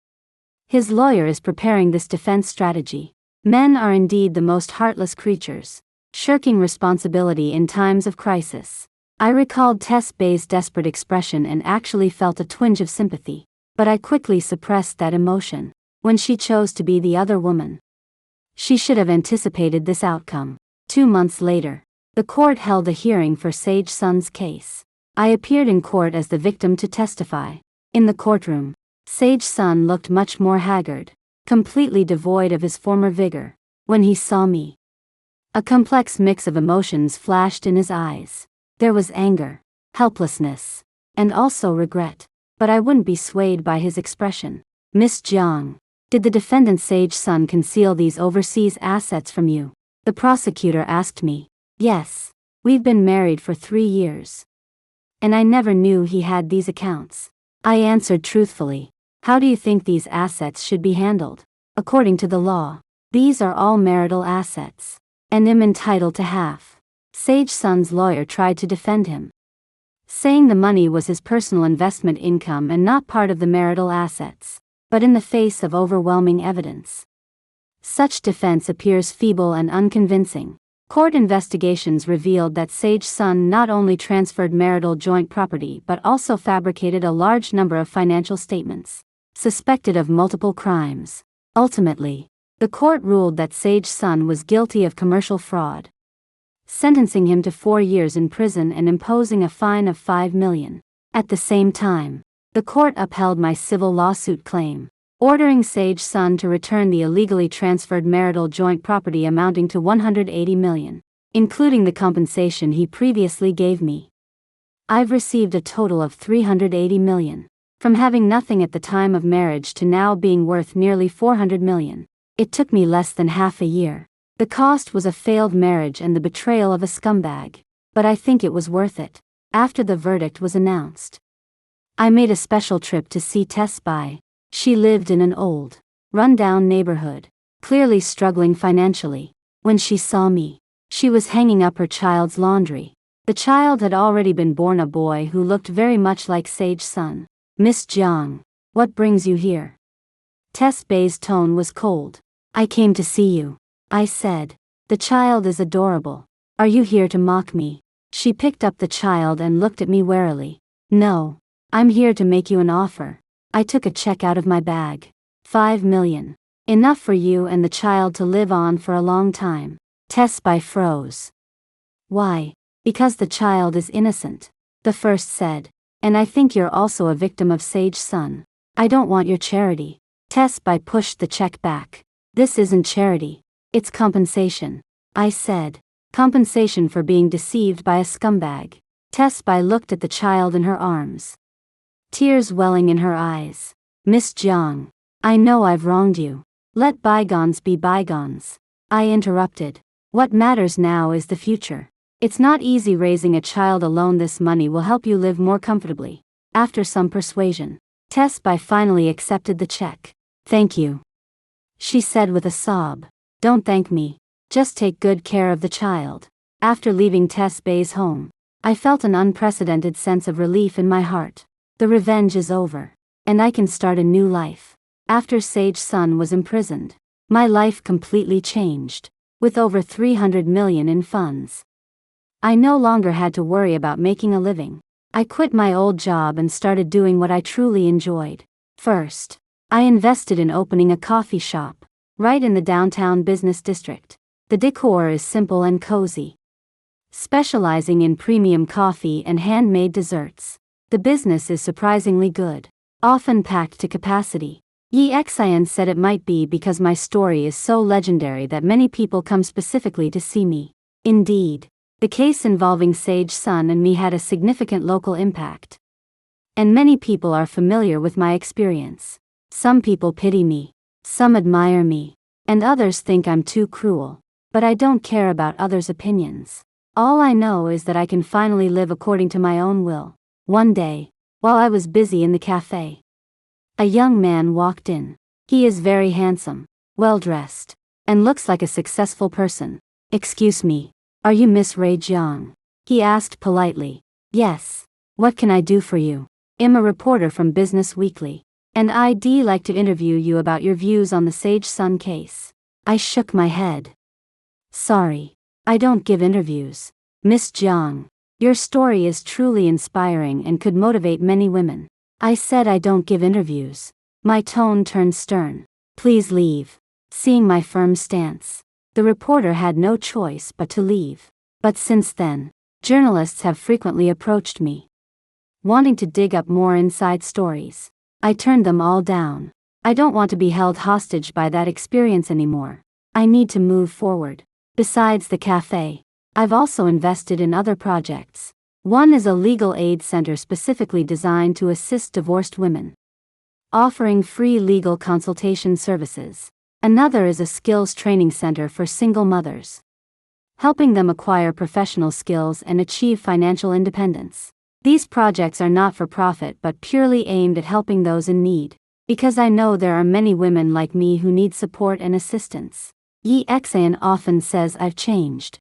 His lawyer is preparing this defense strategy. Men are indeed the most heartless creatures, shirking responsibility in times of crisis. I recalled Tess Bay's desperate expression and actually felt a twinge of sympathy, but I quickly suppressed that emotion when she chose to be the other woman. She should have anticipated this outcome. 2 months later, the court held a hearing for Sage Sun's case. I appeared in court as the victim to testify. In the courtroom, Sage Sun looked much more haggard, completely devoid of his former vigor. When he saw me, a complex mix of emotions flashed in his eyes. There was anger, helplessness, and also regret, but I wouldn't be swayed by his expression. Miss Jiang, did the defendant Sage Sun conceal these overseas assets from you? The prosecutor asked me. Yes, we've been married for 3 years. And I never knew he had these accounts. I answered truthfully. How do you think these assets should be handled? According to the law, these are all marital assets, and am entitled to half. Sage Sun's lawyer tried to defend him, saying the money was his personal investment income and not part of the marital assets. But in the face of overwhelming evidence, such defense appears feeble and unconvincing. Court investigations revealed that Sage Sun not only transferred marital joint property but also fabricated a large number of financial statements, suspected of multiple crimes. Ultimately, the court ruled that Sage Sun was guilty of commercial fraud, sentencing him to 4 years in prison and imposing a fine of 5 million. At the same time, the court upheld my civil lawsuit claim, ordering Sage Sun to return the illegally transferred marital joint property amounting to 180 million, including the compensation he previously gave me. I've received a total of 380 million, from having nothing at the time of marriage to now being worth nearly 400 million. It took me less than half a year. The cost was a failed marriage and the betrayal of a scumbag, but I think it was worth it. After the verdict was announced, I made a special trip to see Tess Bai. She lived in an old, run-down neighborhood, clearly struggling financially. When she saw me, she was hanging up her child's laundry. The child had already been born a boy who looked very much like Sage Sun. Miss Jiang, what brings you here? Tess Bai's tone was cold. I came to see you, I said. The child is adorable. Are you here to mock me? She picked up the child and looked at me warily. No, I'm here to make you an offer. I took a check out of my bag. 5 million. Enough for you and the child to live on for a long time. Tess Bai froze. Why? Because the child is innocent, the first said. And I think you're also a victim of Sage Sun. I don't want your charity. Tess Bai pushed the check back. This isn't charity. It's compensation, I said. Compensation for being deceived by a scumbag. Tess Bai looked at the child in her arms, tears welling in her eyes. Miss Jiang, I know I've wronged you. Let bygones be bygones. I interrupted. What matters now is the future. It's not easy raising a child alone. This money will help you live more comfortably. After some persuasion, Tess Bai finally accepted the check. Thank you, she said with a sob. Don't thank me. Just take good care of the child. After leaving Tess Bai's home, I felt an unprecedented sense of relief in my heart. The revenge is over, and I can start a new life. After Sage Sun was imprisoned, my life completely changed. With over 300 million in funds, I no longer had to worry about making a living. I quit my old job and started doing what I truly enjoyed. First, I invested in opening a coffee shop, right in the downtown business district. The decor is simple and cozy, specializing in premium coffee and handmade desserts. The business is surprisingly good, often packed to capacity. Yi Xian said it might be because my story is so legendary that many people come specifically to see me. Indeed, the case involving Sage Sun and me had a significant local impact, and many people are familiar with my experience. Some people pity me, some admire me, and others think I'm too cruel. But I don't care about others' opinions. All I know is that I can finally live according to my own will. One day, while I was busy in the cafe, a young man walked in. He is very handsome, well-dressed, and looks like a successful person. Excuse me, are you Miss Ray Jiang? He asked politely. Yes. What can I do for you? I'm a reporter from Business Weekly, and I'd like to interview you about your views on the Sage Sun case. I shook my head. Sorry. I don't give interviews. Miss Jiang. Your story is truly inspiring and could motivate many women. I said I don't give interviews. My tone turned stern. Please leave. Seeing my firm stance, the reporter had no choice but to leave. But since then, journalists have frequently approached me, wanting to dig up more inside stories. I turned them all down. I don't want to be held hostage by that experience anymore. I need to move forward. Besides the cafe, I've also invested in other projects. One is a legal aid center specifically designed to assist divorced women, offering free legal consultation services. Another is a skills training center for single mothers, helping them acquire professional skills and achieve financial independence. These projects are not for profit but purely aimed at helping those in need, because I know there are many women like me who need support and assistance. Yi Xan often says I've changed,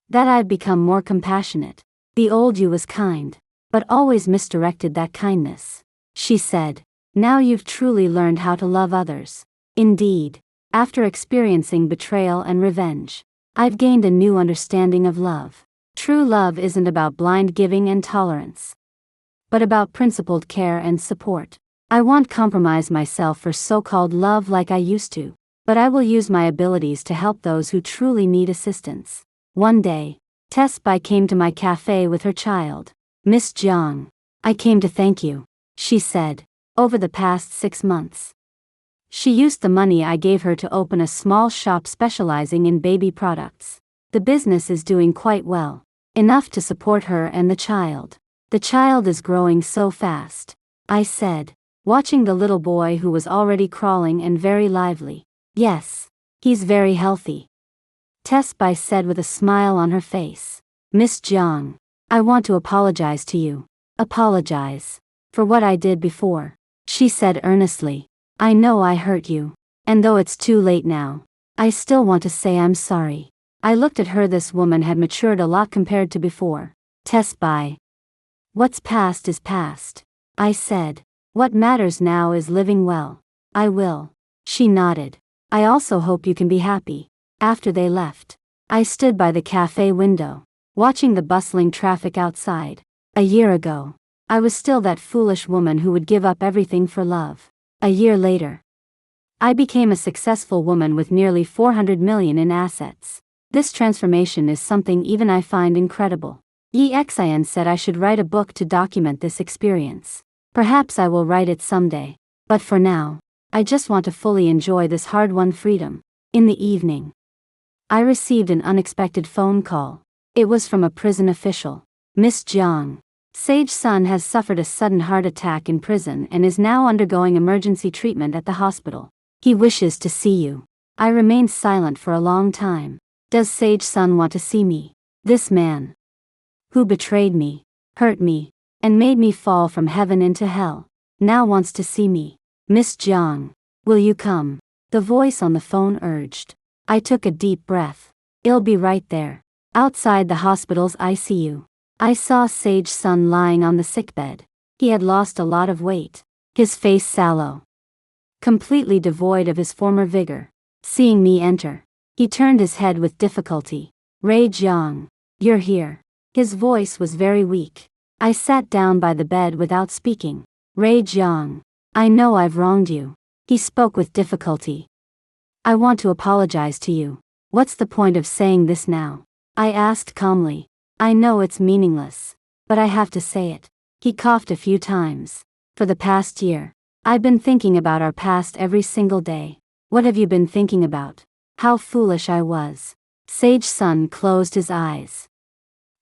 that I've become more compassionate. The old you was kind, but always misdirected that kindness. She said, now you've truly learned how to love others. Indeed, after experiencing betrayal and revenge, I've gained a new understanding of love. True love isn't about blind giving and tolerance, but about principled care and support. I won't compromise myself for so-called love like I used to, but I will use my abilities to help those who truly need assistance. One day, Tess Bai came to my cafe with her child. Miss Jiang, I came to thank you, she said, over the past 6 months. She used the money I gave her to open a small shop specializing in baby products. The business is doing quite well, enough to support her and the child. The child is growing so fast, I said, watching the little boy who was already crawling and very lively. Yes, he's very healthy, Tess Bai said with a smile on her face. Miss Jiang, I want to apologize to you. Apologize for what I did before, she said earnestly. I know I hurt you, and though it's too late now, I still want to say I'm sorry. I looked at her. This woman had matured a lot compared to before. Tess Bai, what's past is past, I said. What matters now is living well. I will. She nodded. I also hope you can be happy. After they left, I stood by the cafe window, watching the bustling traffic outside. A year ago, I was still that foolish woman who would give up everything for love. A year later, I became a successful woman with nearly 400 million in assets. This transformation is something even I find incredible. Yi Xian said I should write a book to document this experience. Perhaps I will write it someday. But for now, I just want to fully enjoy this hard-won freedom. In the evening, I received an unexpected phone call. It was from a prison official. Miss Jiang, Sage Sun has suffered a sudden heart attack in prison and is now undergoing emergency treatment at the hospital. He wishes to see you. I remained silent for a long time. Does Sage Sun want to see me? This man, who betrayed me, hurt me, and made me fall from heaven into hell, now wants to see me. Miss Jiang, will you come? The voice on the phone urged. I took a deep breath. I'll be right there. Outside the hospital's ICU, I saw Sage Sun lying on the sickbed. He had lost a lot of weight, his face sallow, completely devoid of his former vigor. Seeing me enter, he turned his head with difficulty. Ray Jiang, you're here. His voice was very weak. I sat down by the bed without speaking. Ray Jiang, I know I've wronged you. He spoke with difficulty. I want to apologize to you. What's the point of saying this now? I asked calmly. I know it's meaningless, but I have to say it. He coughed a few times. For the past year, I've been thinking about our past every single day. What have you been thinking about? How foolish I was. Sage Sun closed his eyes.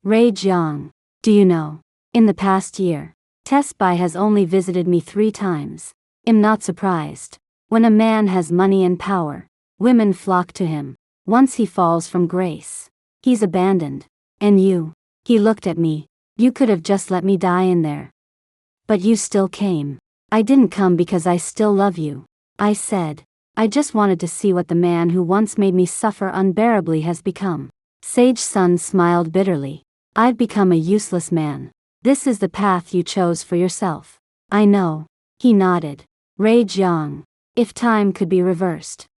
Ray Jiang, do you know, in the past year, Tess Bai has only visited me 3 times. I'm not surprised. When a man has money and power, women flock to him. Once he falls from grace, he's abandoned. And you, he looked at me, you could have just let me die in there. But you still came. I didn't come because I still love you, I said. I just wanted to see what the man who once made me suffer unbearably has become. Sage Sun smiled bitterly. I've become a useless man. This is the path you chose for yourself. I know. He nodded. Ray Jiang, if time could be reversed,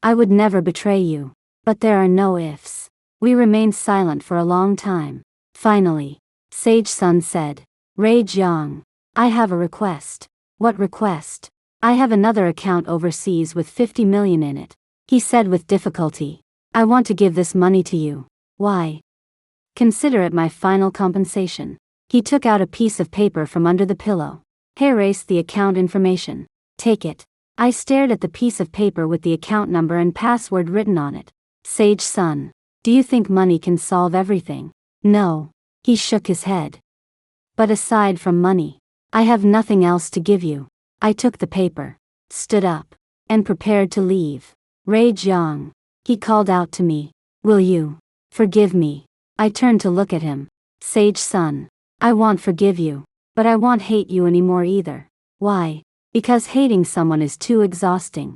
I would never betray you. But there are no ifs. We remained silent for a long time. Finally, Sage Sun said, Ray Jiang, I have a request. What request? I have another account overseas with 50 million in it. He said with difficulty. I want to give this money to you. Why? Consider it my final compensation. He took out a piece of paper from under the pillow. Erase the account information. Take it. I stared at the piece of paper with the account number and password written on it. Sage Sun, do you think money can solve everything? No. He shook his head. But aside from money, I have nothing else to give you. I took the paper, stood up, and prepared to leave. Ray Jiang. He called out to me. Will you forgive me? I turned to look at him. Sage Sun, I won't forgive you, but I won't hate you anymore either. Why? Because hating someone is too exhausting.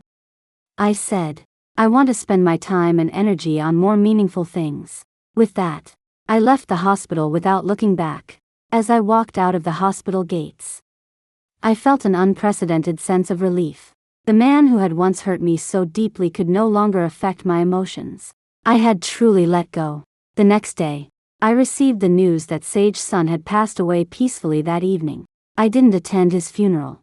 I said, I want to spend my time and energy on more meaningful things. With that, I left the hospital without looking back. As I walked out of the hospital gates, I felt an unprecedented sense of relief. The man who had once hurt me so deeply could no longer affect my emotions. I had truly let go. The next day, I received the news that Sage Sun had passed away peacefully that evening. I didn't attend his funeral,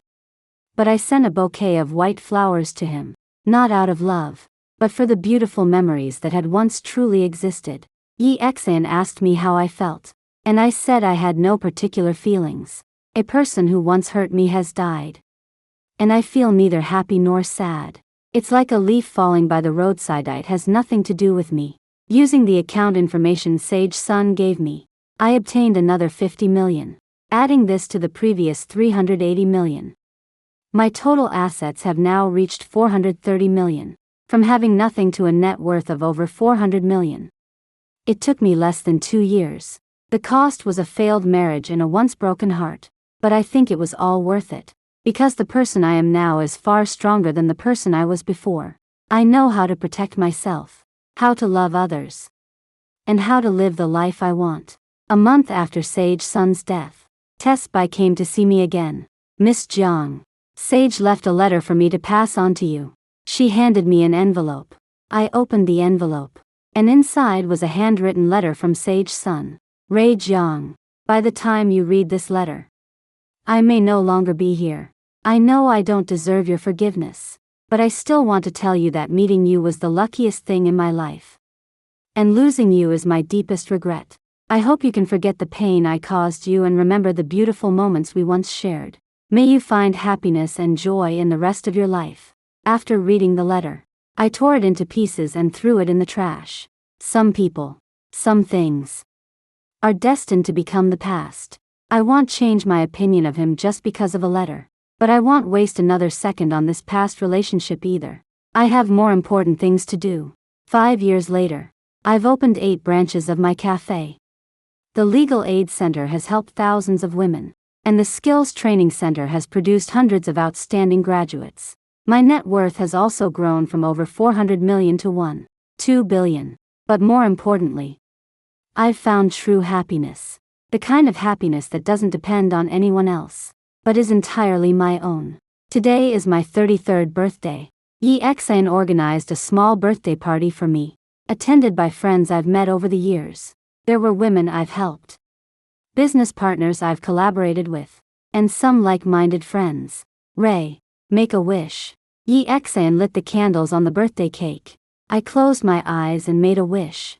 but I sent a bouquet of white flowers to him, not out of love, but for the beautiful memories that had once truly existed. Yi Xan asked me how I felt, and I said I had no particular feelings. A person who once hurt me has died, and I feel neither happy nor sad. It's like a leaf falling by the roadside. It has nothing to do with me. Using the account information Sage Sun gave me, I obtained another 50 million, adding this to the previous 380 million. My total assets have now reached 430 million, from having nothing to a net worth of over 400 million. It took me less than 2 years. The cost was a failed marriage and a once broken heart, but I think it was all worth it. Because the person I am now is far stronger than the person I was before. I know how to protect myself, how to love others, and how to live the life I want. A month after Sage Sun's death, Tess Bai came to see me again. Miss Jiang, Sage left a letter for me to pass on to you. She handed me an envelope. I opened the envelope, and inside was a handwritten letter from Sage Sun. Ray Jiang, by the time you read this letter, I may no longer be here. I know I don't deserve your forgiveness, but I still want to tell you that meeting you was the luckiest thing in my life. And losing you is my deepest regret. I hope you can forget the pain I caused you and remember the beautiful moments we once shared. May you find happiness and joy in the rest of your life. After reading the letter, I tore it into pieces and threw it in the trash. Some people, some things, are destined to become the past. I won't change my opinion of him just because of a letter. But I won't waste another second on this past relationship either. I have more important things to do. 5 years later, I've opened 8 branches of my cafe. The Legal Aid Center has helped thousands of women, and the Skills Training Center has produced hundreds of outstanding graduates. My net worth has also grown from over 400 million to 1.2 billion. But more importantly, I've found true happiness. The kind of happiness that doesn't depend on anyone else, but is entirely my own. Today is my 33rd birthday. Yi Xan organized a small birthday party for me, attended by friends I've met over the years. There were women I've helped, business partners I've collaborated with, and some like-minded friends. Ray, make a wish. Yi Xan lit the candles on the birthday cake. I closed my eyes and made a wish.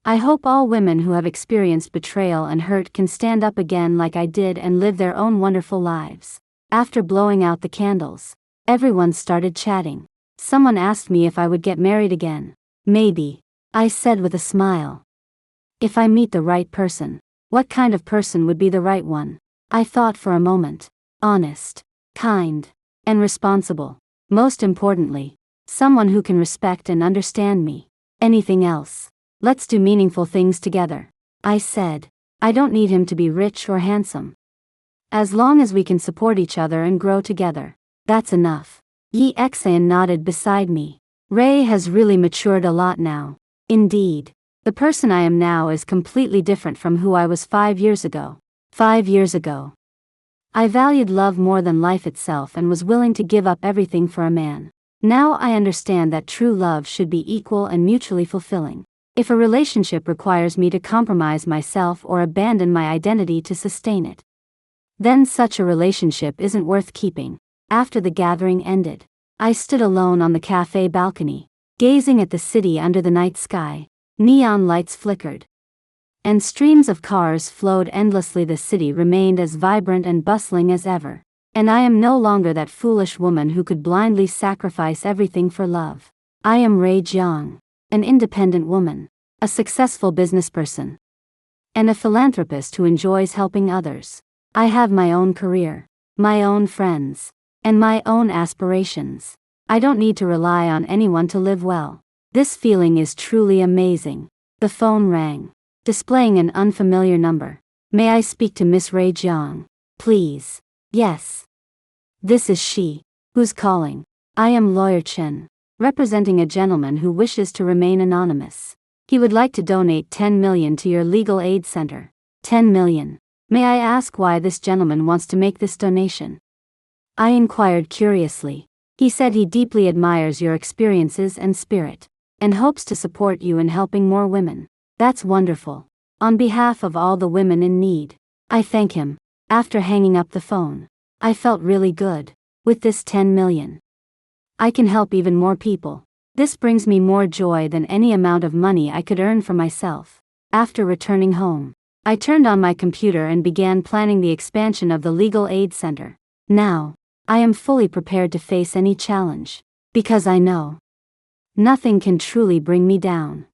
I hope all women who have experienced betrayal and hurt can stand up again like I did and live their own wonderful lives. After blowing out the candles, everyone started chatting. Someone asked me if I would get married again. Maybe, I said with a smile. If I meet the right person. What kind of person would be the right one? I thought for a moment. Honest, kind, and responsible. Most importantly, someone who can respect and understand me. Anything else? Let's do meaningful things together. I said. I don't need him to be rich or handsome. As long as we can support each other and grow together, that's enough. Yi Xan nodded beside me. Ray has really matured a lot now. Indeed. The person I am now is completely different from who I was 5 years ago. 5 years ago, I valued love more than life itself and was willing to give up everything for a man. Now I understand that true love should be equal and mutually fulfilling. If a relationship requires me to compromise myself or abandon my identity to sustain it, then such a relationship isn't worth keeping. After the gathering ended, I stood alone on the cafe balcony, gazing at the city under the night sky. Neon lights flickered, and streams of cars flowed endlessly. The city remained as vibrant and bustling as ever. And I am no longer that foolish woman who could blindly sacrifice everything for love. I am Ray Jiang, an independent woman, a successful businessperson, and a philanthropist who enjoys helping others. I have my own career, my own friends, and my own aspirations. I don't need to rely on anyone to live well. This feeling is truly amazing. The phone rang, displaying an unfamiliar number. May I speak to Miss Ray Jiang, please? Yes. This is she. Who's calling? I am Lawyer Chen, representing a gentleman who wishes to remain anonymous. He would like to donate 10 million to your legal aid center. 10 million. May I ask why this gentleman wants to make this donation? I inquired curiously. He said he deeply admires your experiences and spirit, and hopes to support you in helping more women. That's wonderful. On behalf of all the women in need, I thank him. After hanging up the phone, I felt really good. With this 10 million, I can help even more people. This brings me more joy than any amount of money I could earn for myself. After returning home, I turned on my computer and began planning the expansion of the legal aid center. Now, I am fully prepared to face any challenge, because I know nothing can truly bring me down.